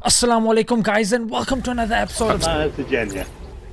Assalamu alaikum guys, and welcome to another episode of Jannah.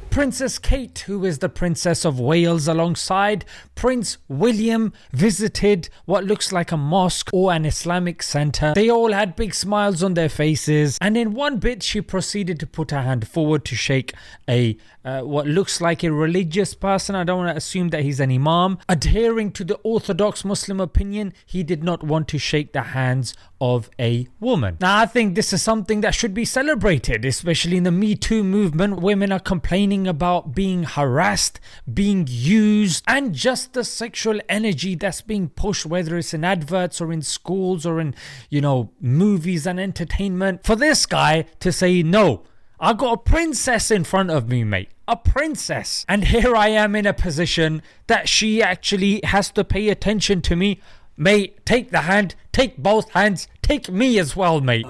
Princess Kate, who is the Princess of Wales, alongside Prince William, visited what looks like a mosque or an Islamic center. They all had big smiles on their faces, and in one bit she proceeded to put her hand forward to shake a what looks like a religious person. I don't want to assume that he's an Imam. Adhering to the orthodox Muslim opinion, he did not want to shake the hands of a woman. Now I think this is something that should be celebrated, especially in the Me Too movement. Women are complaining about being harassed, being used, and just the sexual energy that's being pushed, whether it's in adverts or in schools or in, movies and entertainment. For this guy to say, no, I got a princess in front of me, mate. A princess. And here I am in a position that she actually has to pay attention to me. Mate, take the hand, take both hands, take me as well, mate.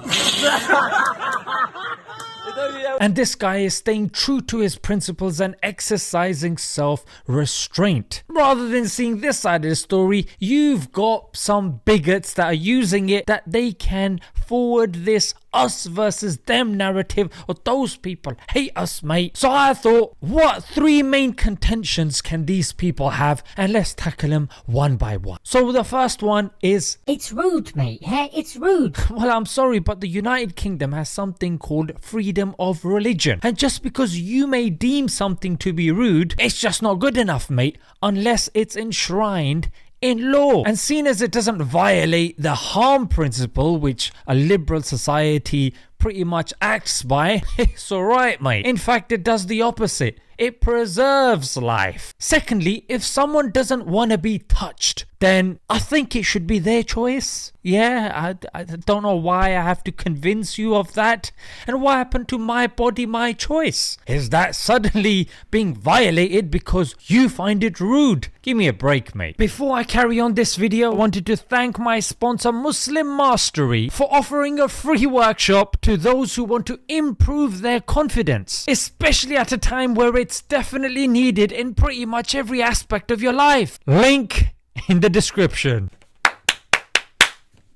And this guy is staying true to his principles and exercising self-restraint. Rather than seeing this side of the story, you've got some bigots that are using it that they can forward this us versus them narrative, or those people hate us, mate. So I thought, what three main contentions can these people have? And let's tackle them one by one. So the first one is, it's rude, mate. Yeah, it's rude. Well, I'm sorry, but the United Kingdom has something called freedom of religion. And just because you may deem something to be rude, it's just not good enough, mate, unless it's enshrined in law. And seen as it doesn't violate the harm principle, which a liberal society pretty much acts by, it's alright, mate. In fact, it does the opposite. It preserves life. Secondly, if someone doesn't want to be touched, then I think it should be their choice. Yeah, I don't know why I have to convince you of that. And what happened to my body, my choice? Is that suddenly being violated because you find it rude? Give me a break, mate. Before I carry on this video, I wanted to thank my sponsor Muslim Mastery for offering a free workshop to those who want to improve their confidence, especially at a time where it's definitely needed in pretty much every aspect of your life. Link in the description.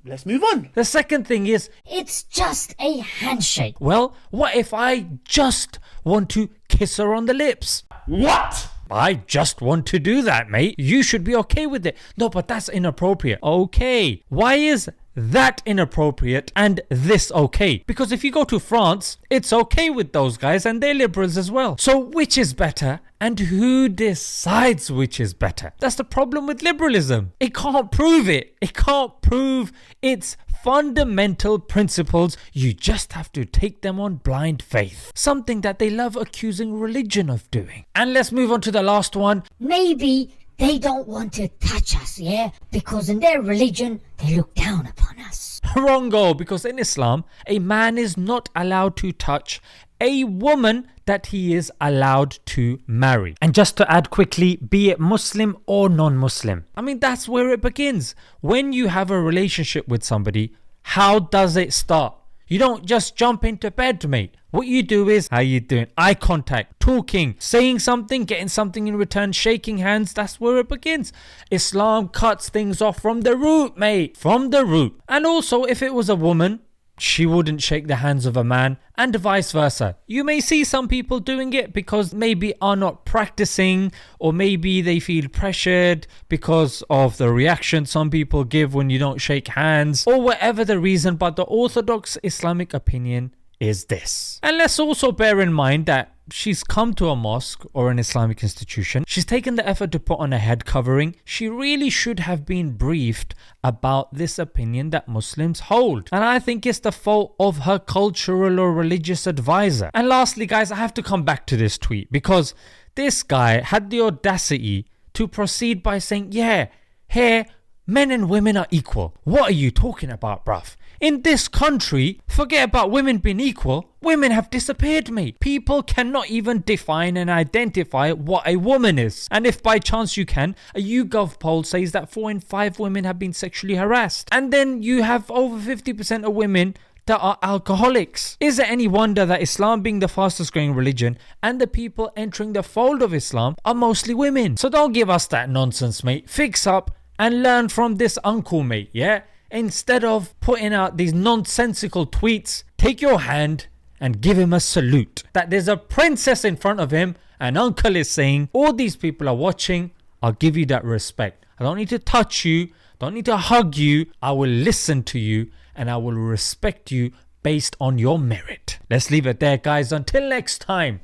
Let's move on. The second thing is, it's just a handshake. Well, what if I just want to kiss her on the lips? What? I just want to do that, mate. You should be okay with it. No, but that's inappropriate. Okay. Why is that inappropriate and this okay? Because if you go to France, it's okay with those guys and they're liberals as well. So which is better? And who decides which is better? That's the problem with liberalism. It can't prove it. It can't prove its fundamental principles. You just have to take them on blind faith. Something that they love accusing religion of doing. And let's move on to the last one. Maybe they don't want to touch us, yeah? Because in their religion, they look down upon us. Wrongo, because in Islam, a man is not allowed to touch a woman that he is allowed to marry. And just to add quickly, be it Muslim or non-Muslim. I mean, that's where it begins. When you have a relationship with somebody, how does it start? You don't just jump into bed, mate. What you do is, how you doing? Eye contact, talking, saying something, getting something in return, shaking hands. That's where it begins. Islam cuts things off from the root, mate. From the root. And also, if it was a woman, she wouldn't shake the hands of a man, and vice versa. You may see some people doing it because maybe are not practicing, or maybe they feel pressured because of the reaction some people give when you don't shake hands, or whatever the reason, but the orthodox Islamic opinion is this. And let's also bear in mind that she's come to a mosque or an Islamic institution. She's taken the effort to put on a head covering. She really should have been briefed about this opinion that Muslims hold. And I think it's the fault of her cultural or religious advisor. And lastly, guys, I have to come back to this tweet because this guy had the audacity to proceed by saying, yeah, here, men and women are equal. What are you talking about, bruv? In this country, forget about women being equal. Women have disappeared, mate. People cannot even define and identify what a woman is. And if by chance you can, a YouGov poll says that 4 in 5 women have been sexually harassed. And then you have over 50% of women that are alcoholics. Is it any wonder that Islam being the fastest growing religion and the people entering the fold of Islam are mostly women? So don't give us that nonsense, mate. Fix up and learn from this uncle, mate, yeah? Instead of putting out these nonsensical tweets, take your hand and give him a salute. That there's a princess in front of him and uncle is saying, all these people are watching, I'll give you that respect. I don't need to touch you, don't need to hug you, I will listen to you and I will respect you based on your merit. Let's leave it there guys, until next time.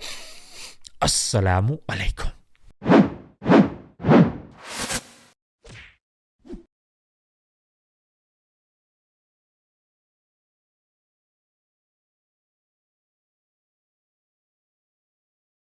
Assalamu alaikum.